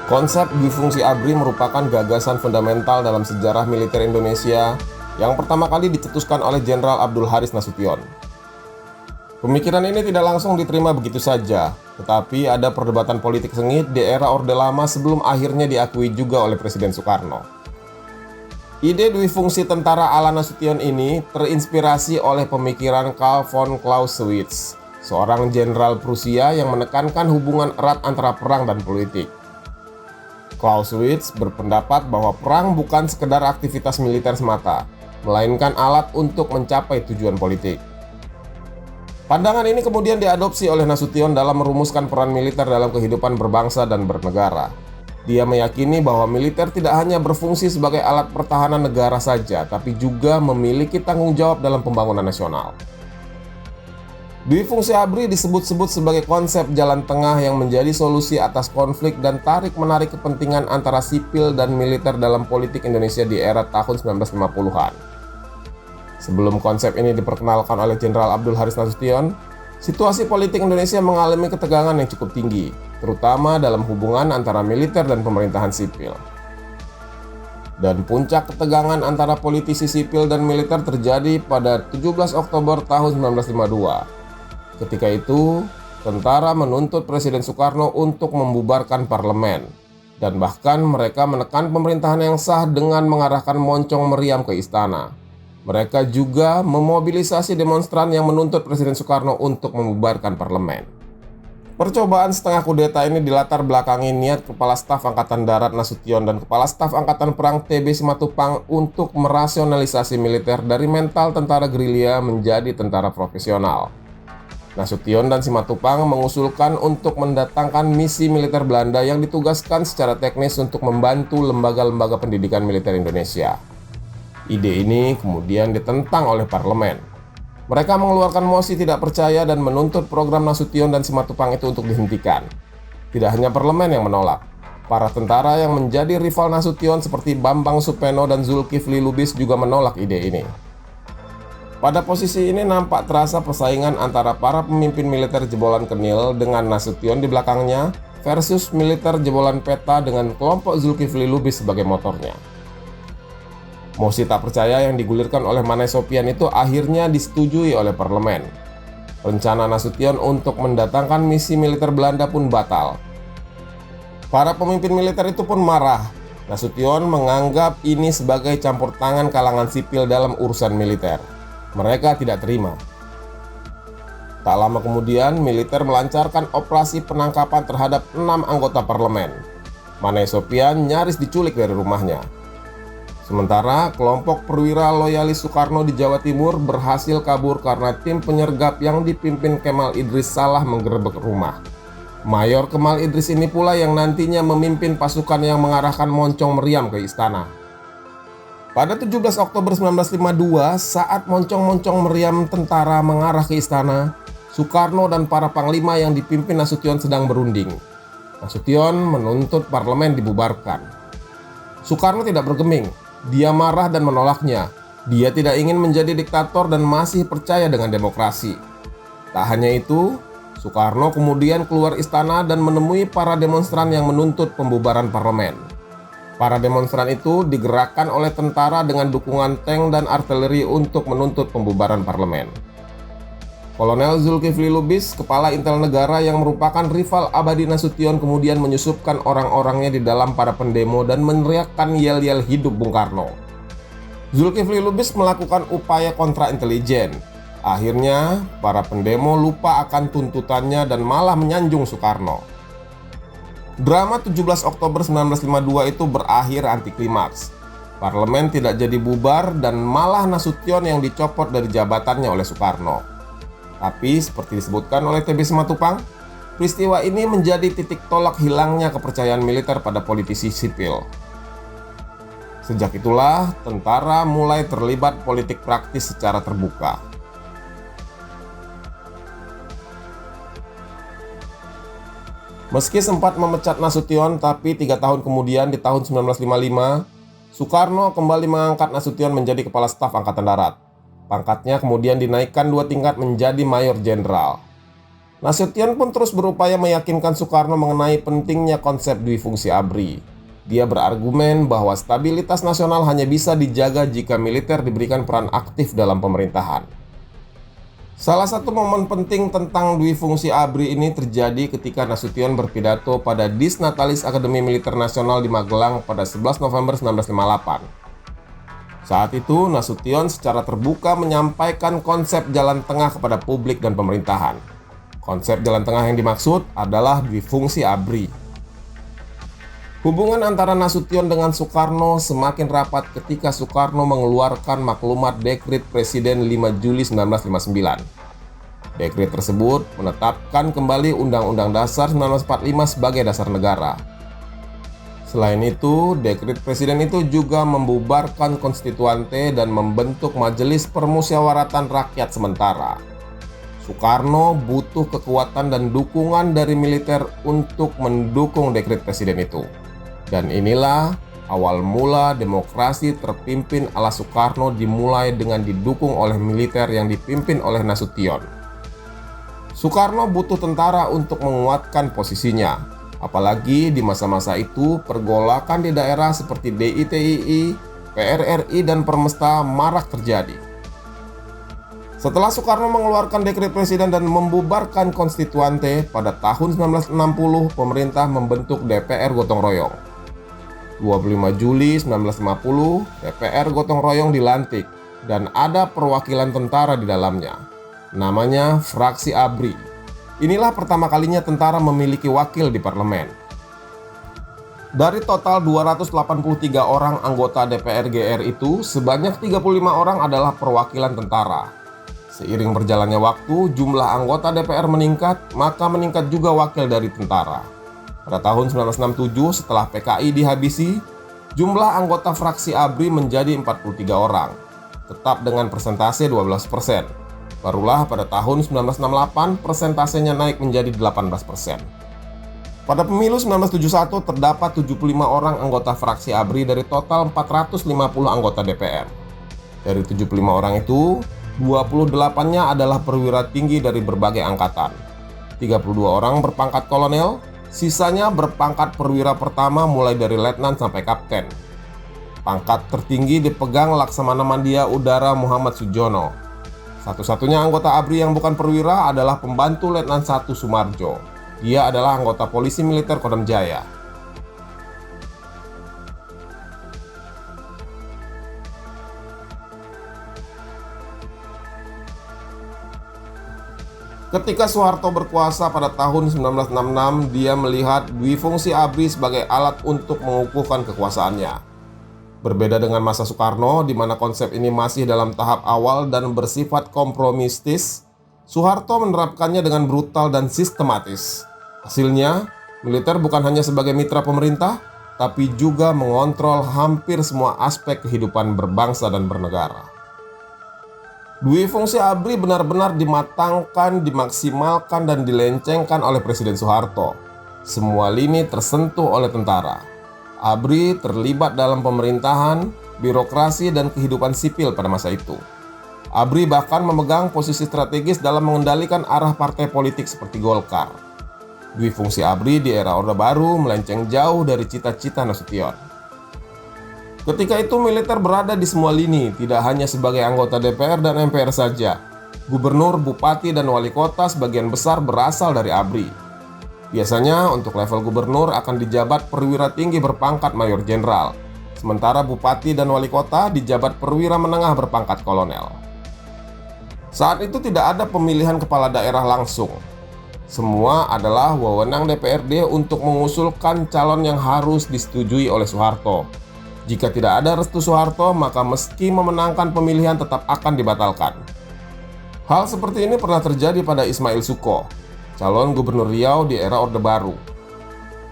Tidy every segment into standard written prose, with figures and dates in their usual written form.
Konsep difungsi ABRI merupakan gagasan fundamental dalam sejarah militer Indonesia yang pertama kali dicetuskan oleh Jenderal Abdul Haris Nasution. Pemikiran ini tidak langsung diterima begitu saja, tetapi ada perdebatan politik sengit di era Orde Lama sebelum akhirnya diakui juga oleh Presiden Soekarno. Ide duifungsi tentara ala Nasution ini terinspirasi oleh pemikiran Karl von Clausewitz, seorang jenderal Prusia yang menekankan hubungan erat antara perang dan politik. Clausewitz berpendapat bahwa perang bukan sekedar aktivitas militer semata, melainkan alat untuk mencapai tujuan politik. Pandangan ini kemudian diadopsi oleh Nasution dalam merumuskan peran militer dalam kehidupan berbangsa dan bernegara. Dia meyakini bahwa militer tidak hanya berfungsi sebagai alat pertahanan negara saja, tapi juga memiliki tanggung jawab dalam pembangunan nasional. Duifungsi ABRI disebut-sebut sebagai konsep jalan tengah yang menjadi solusi atas konflik dan tarik-menarik kepentingan antara sipil dan militer dalam politik Indonesia di era tahun 1950-an. Sebelum konsep ini diperkenalkan oleh Jenderal Abdul Haris Nasution, situasi politik Indonesia mengalami ketegangan yang cukup tinggi, terutama dalam hubungan antara militer dan pemerintahan sipil. Dan puncak ketegangan antara politisi sipil dan militer terjadi pada 17 Oktober tahun 1952. Ketika itu, tentara menuntut Presiden Soekarno untuk membubarkan parlemen, dan bahkan mereka menekan pemerintahan yang sah dengan mengarahkan moncong meriam ke istana. Mereka juga memobilisasi demonstran yang menuntut Presiden Soekarno untuk membubarkan parlemen. Percobaan setengah kudeta ini dilatar belakangi niat Kepala Staf Angkatan Darat Nasution dan Kepala Staf Angkatan Perang TB Simatupang untuk merasionalisasi militer dari mental tentara gerilya menjadi tentara profesional. Nasution dan Simatupang mengusulkan untuk mendatangkan misi militer Belanda yang ditugaskan secara teknis untuk membantu lembaga-lembaga pendidikan militer Indonesia. Ide ini kemudian ditentang oleh parlemen. Mereka mengeluarkan mosi tidak percaya dan menuntut program Nasution dan Simatupang itu untuk dihentikan. Tidak hanya parlemen yang menolak, para tentara yang menjadi rival Nasution seperti Bambang Supeno dan Zulkifli Lubis juga menolak ide ini. Pada posisi ini nampak terasa persaingan antara para pemimpin militer jebolan Kenil dengan Nasution di belakangnya versus militer jebolan Peta dengan kelompok Zulkifli Lubis sebagai motornya. Mosi tak percaya yang digulirkan oleh Manai Sopian itu akhirnya disetujui oleh parlemen. Rencana Nasution untuk mendatangkan misi militer Belanda pun batal. Para pemimpin militer itu pun marah. Nasution menganggap ini sebagai campur tangan kalangan sipil dalam urusan militer. Mereka tidak terima. Tak lama kemudian, militer melancarkan operasi penangkapan terhadap 6 anggota parlemen. Manai Sopian nyaris diculik dari rumahnya. Sementara kelompok perwira loyalis Soekarno di Jawa Timur berhasil kabur karena tim penyergap yang dipimpin Kemal Idris salah menggerebek rumah. Mayor Kemal Idris ini pula yang nantinya memimpin pasukan yang mengarahkan moncong meriam ke istana. Pada 17 Oktober 1952, saat moncong-moncong meriam tentara mengarah ke istana, Soekarno dan para panglima yang dipimpin Nasution sedang berunding. Nasution menuntut parlemen dibubarkan. Soekarno tidak bergeming, dia marah dan menolaknya. Dia tidak ingin menjadi diktator dan masih percaya dengan demokrasi. Tak hanya itu, Soekarno kemudian keluar istana dan menemui para demonstran yang menuntut pembubaran parlemen. Para demonstran itu digerakkan oleh tentara dengan dukungan tank dan artileri untuk menuntut pembubaran parlemen. Kolonel Zulkifli Lubis, kepala intel negara yang merupakan rival abadi Nasution, kemudian menyusupkan orang-orangnya di dalam para pendemo dan meneriakkan yel-yel hidup Bung Karno. Zulkifli Lubis melakukan upaya kontra intelijen. Akhirnya, para pendemo lupa akan tuntutannya dan malah menyanjung Soekarno. Drama 17 Oktober 1952 itu berakhir antiklimaks. Parlemen tidak jadi bubar dan malah Nasution yang dicopot dari jabatannya oleh Soekarno. Tapi seperti disebutkan oleh TB Simatupang, peristiwa ini menjadi titik tolak hilangnya kepercayaan militer pada politisi sipil. Sejak itulah tentara mulai terlibat politik praktis secara terbuka. Meski sempat memecat Nasution, tapi 3 tahun kemudian di tahun 1955, Soekarno kembali mengangkat Nasution menjadi Kepala Staf Angkatan Darat. Pangkatnya kemudian dinaikkan 2 tingkat menjadi Mayor Jenderal. Nasution pun terus berupaya meyakinkan Soekarno mengenai pentingnya konsep dwi fungsi ABRI. Dia berargumen bahwa stabilitas nasional hanya bisa dijaga jika militer diberikan peran aktif dalam pemerintahan. Salah satu momen penting tentang dwi fungsi ABRI ini terjadi ketika Nasution berpidato pada Disnatalis Akademi Militer Nasional di Magelang pada 11 November 1958. Saat itu, Nasution secara terbuka menyampaikan konsep jalan tengah kepada publik dan pemerintahan. Konsep jalan tengah yang dimaksud adalah dwi fungsi ABRI. Hubungan antara Nasution dengan Soekarno semakin rapat ketika Soekarno mengeluarkan maklumat Dekret Presiden 5 Juli 1959. Dekret tersebut menetapkan kembali Undang-Undang Dasar 1945 sebagai dasar negara. Selain itu, Dekret Presiden itu juga membubarkan Konstituante dan membentuk Majelis Permusyawaratan Rakyat sementara. Soekarno butuh kekuatan dan dukungan dari militer untuk mendukung Dekret Presiden itu. Dan inilah awal mula demokrasi terpimpin ala Soekarno dimulai dengan didukung oleh militer yang dipimpin oleh Nasution. Soekarno butuh tentara untuk menguatkan posisinya, apalagi di masa-masa itu pergolakan di daerah seperti DITII, PRRI, dan Permesta marak terjadi. Setelah Soekarno mengeluarkan Dekret Presiden dan membubarkan Konstituante, pada tahun 1960 pemerintah membentuk DPR Gotong Royong. 25 Juli 1950, DPR Gotong Royong dilantik dan ada perwakilan tentara di dalamnya. Namanya Fraksi ABRI. Inilah pertama kalinya tentara memiliki wakil di parlemen. Dari total 283 orang anggota DPR GR itu, sebanyak 35 orang adalah perwakilan tentara. Seiring berjalannya waktu, jumlah anggota DPR meningkat, maka meningkat juga wakil dari tentara. Pada tahun 1967, setelah PKI dihabisi, jumlah anggota fraksi ABRI menjadi 43 orang, tetap dengan persentase 12%. Barulah pada tahun 1968, persentasenya naik menjadi 18%. Pada pemilu 1971, terdapat 75 orang anggota fraksi ABRI dari total 450 anggota DPR. Dari 75 orang itu, 28-nya adalah perwira tinggi dari berbagai angkatan. 32 orang berpangkat kolonel, sisanya berpangkat perwira pertama mulai dari letnan sampai kapten. Pangkat tertinggi dipegang Laksamana Mandia Udara Muhammad Sujono. Satu-satunya anggota ABRI yang bukan perwira adalah pembantu Letnan 1 Sumarjo. Dia adalah anggota polisi militer Kodam Jaya. Ketika Soeharto berkuasa pada tahun 1966, dia melihat dwi fungsi ABRI sebagai alat untuk mengukuhkan kekuasaannya. Berbeda dengan masa Soekarno, di mana konsep ini masih dalam tahap awal dan bersifat kompromistis, Soeharto menerapkannya dengan brutal dan sistematis. Hasilnya, militer bukan hanya sebagai mitra pemerintah, tapi juga mengontrol hampir semua aspek kehidupan berbangsa dan bernegara. Dwi fungsi ABRI benar-benar dimatangkan, dimaksimalkan, dan dilencengkan oleh Presiden Soeharto. Semua lini tersentuh oleh tentara. ABRI terlibat dalam pemerintahan, birokrasi, dan kehidupan sipil pada masa itu. ABRI bahkan memegang posisi strategis dalam mengendalikan arah partai politik seperti Golkar. Dwi fungsi ABRI di era Orde Baru melenceng jauh dari cita-cita Nasution. Ketika itu militer berada di semua lini, tidak hanya sebagai anggota DPR dan MPR saja. Gubernur, bupati, dan wali kota sebagian besar berasal dari ABRI. Biasanya untuk level gubernur akan dijabat perwira tinggi berpangkat mayor jenderal, sementara bupati dan wali kota dijabat perwira menengah berpangkat kolonel. Saat itu tidak ada pemilihan kepala daerah langsung. Semua adalah wewenang DPRD untuk mengusulkan calon yang harus disetujui oleh Soeharto. Jika tidak ada restu Soeharto, maka meski memenangkan pemilihan tetap akan dibatalkan. Hal seperti ini pernah terjadi pada Ismail Suko, calon gubernur Riau di era Orde Baru.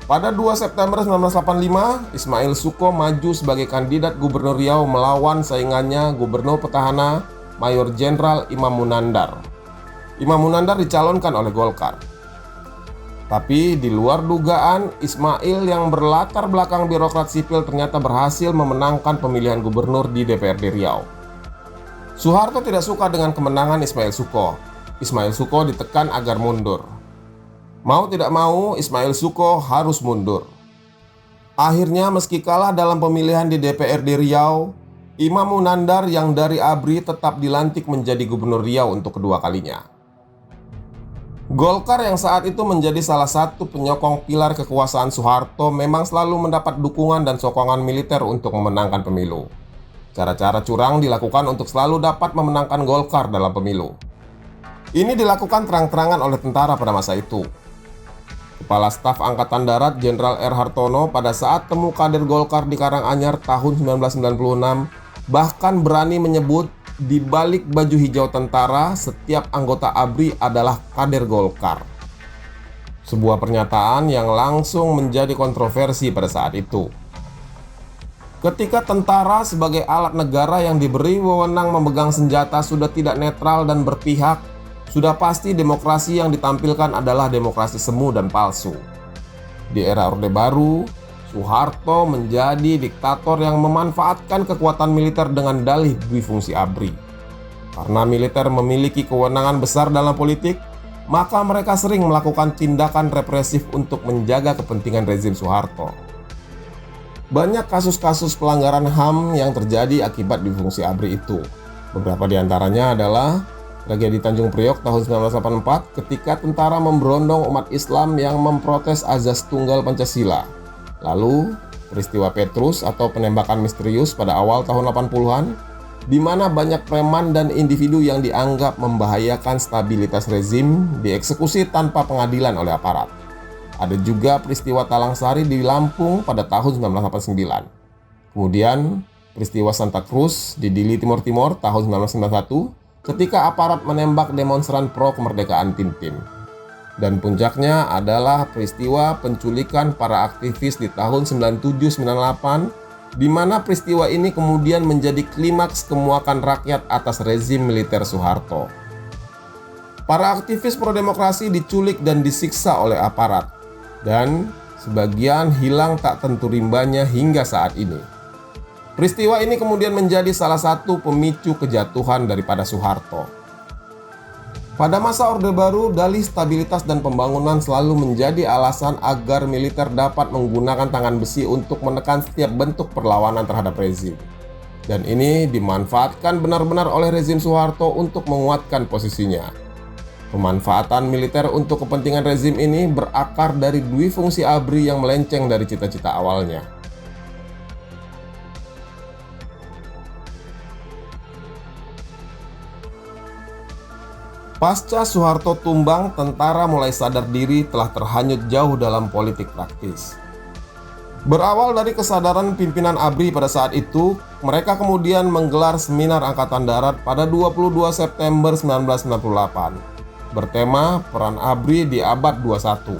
Pada 2 September 1985, Ismail Suko maju sebagai kandidat gubernur Riau melawan saingannya gubernur petahana Mayor Jenderal Imam Munandar. Imam Munandar dicalonkan oleh Golkar. Tapi di luar dugaan, Ismail yang berlatar belakang birokrat sipil ternyata berhasil memenangkan pemilihan gubernur di DPRD Riau. Soeharto tidak suka dengan kemenangan Ismail Suko. Ismail Suko ditekan agar mundur. Mau tidak mau, Ismail Suko harus mundur. Akhirnya meski kalah dalam pemilihan di DPRD Riau, Imam Munandar yang dari ABRI tetap dilantik menjadi Gubernur Riau untuk kedua kalinya. Golkar yang saat itu menjadi salah satu penyokong pilar kekuasaan Soeharto memang selalu mendapat dukungan dan sokongan militer untuk memenangkan pemilu. Cara-cara curang dilakukan untuk selalu dapat memenangkan Golkar dalam pemilu. Ini dilakukan terang-terangan oleh tentara pada masa itu. Kepala Staf Angkatan Darat Jenderal R. Hartono pada saat temu kader Golkar di Karanganyar tahun 1996 bahkan berani menyebut di balik baju hijau tentara setiap anggota ABRI adalah kader Golkar. Sebuah pernyataan yang langsung menjadi kontroversi pada saat itu. Ketika tentara sebagai alat negara yang diberi wewenang memegang senjata sudah tidak netral dan berpihak, sudah pasti demokrasi yang ditampilkan adalah demokrasi semu dan palsu. Di era Orde Baru, Soeharto menjadi diktator yang memanfaatkan kekuatan militer dengan dalih dwi-fungsi ABRI. Karena militer memiliki kewenangan besar dalam politik, maka mereka sering melakukan tindakan represif untuk menjaga kepentingan rezim Soeharto. Banyak kasus-kasus pelanggaran HAM yang terjadi akibat dwi-fungsi ABRI itu. Beberapa di antaranya adalah tragedi Tanjung Priok tahun 1984 ketika tentara memberondong umat Islam yang memprotes azas tunggal Pancasila. Lalu, peristiwa Petrus atau penembakan misterius pada awal tahun 80-an, di mana banyak preman dan individu yang dianggap membahayakan stabilitas rezim dieksekusi tanpa pengadilan oleh aparat. Ada juga peristiwa Talang Sari di Lampung pada tahun 1989. Kemudian, peristiwa Santa Cruz di Dili Timor Timur tahun 1991 ketika aparat menembak demonstran pro kemerdekaan Tintin. Dan puncaknya adalah peristiwa penculikan para aktivis di tahun 97-98, di mana peristiwa ini kemudian menjadi klimaks kemuakan rakyat atas rezim militer Soeharto. Para aktivis pro-demokrasi diculik dan disiksa oleh aparat, dan sebagian hilang tak tentu rimbanya hingga saat ini. Peristiwa ini kemudian menjadi salah satu pemicu kejatuhan daripada Soeharto. Pada masa Orde Baru, dalih stabilitas dan pembangunan selalu menjadi alasan agar militer dapat menggunakan tangan besi untuk menekan setiap bentuk perlawanan terhadap rezim. Dan ini dimanfaatkan benar-benar oleh rezim Soeharto untuk menguatkan posisinya. Pemanfaatan militer untuk kepentingan rezim ini berakar dari dwi-fungsi ABRI yang melenceng dari cita-cita awalnya. Pasca Soeharto tumbang, tentara mulai sadar diri telah terhanyut jauh dalam politik praktis. Berawal dari kesadaran pimpinan ABRI pada saat itu, mereka kemudian menggelar seminar Angkatan Darat pada 22 September 1998, bertema Peran ABRI di Abad 21.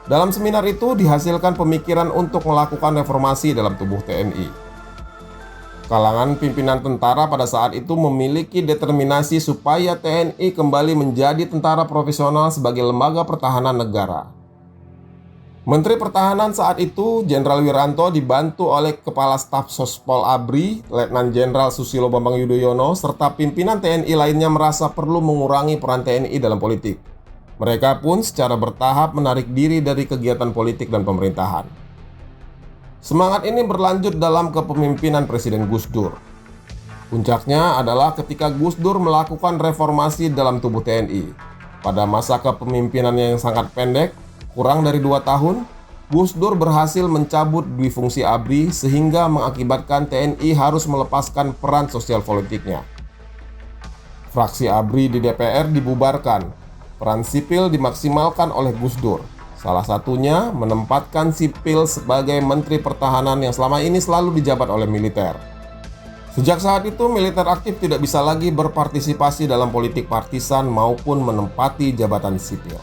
Dalam seminar itu dihasilkan pemikiran untuk melakukan reformasi dalam tubuh TNI. Kalangan pimpinan tentara pada saat itu memiliki determinasi supaya TNI kembali menjadi tentara profesional sebagai lembaga pertahanan negara. Menteri Pertahanan saat itu, Jenderal Wiranto, dibantu oleh Kepala Staf Sospol ABRI, Letnan Jenderal Susilo Bambang Yudhoyono, serta pimpinan TNI lainnya merasa perlu mengurangi peran TNI dalam politik. Mereka pun secara bertahap menarik diri dari kegiatan politik dan pemerintahan. Semangat ini berlanjut dalam kepemimpinan Presiden Gus Dur. Puncaknya adalah ketika Gus Dur melakukan reformasi dalam tubuh TNI. Pada masa kepemimpinannya yang sangat pendek, kurang dari 2 tahun, Gus Dur berhasil mencabut dwi-fungsi ABRI sehingga mengakibatkan TNI harus melepaskan peran sosial politiknya. Fraksi ABRI di DPR dibubarkan, peran sipil dimaksimalkan oleh Gus Dur. Salah satunya menempatkan sipil sebagai Menteri Pertahanan yang selama ini selalu dijabat oleh militer. Sejak saat itu, militer aktif tidak bisa lagi berpartisipasi dalam politik partisan maupun menempati jabatan sipil.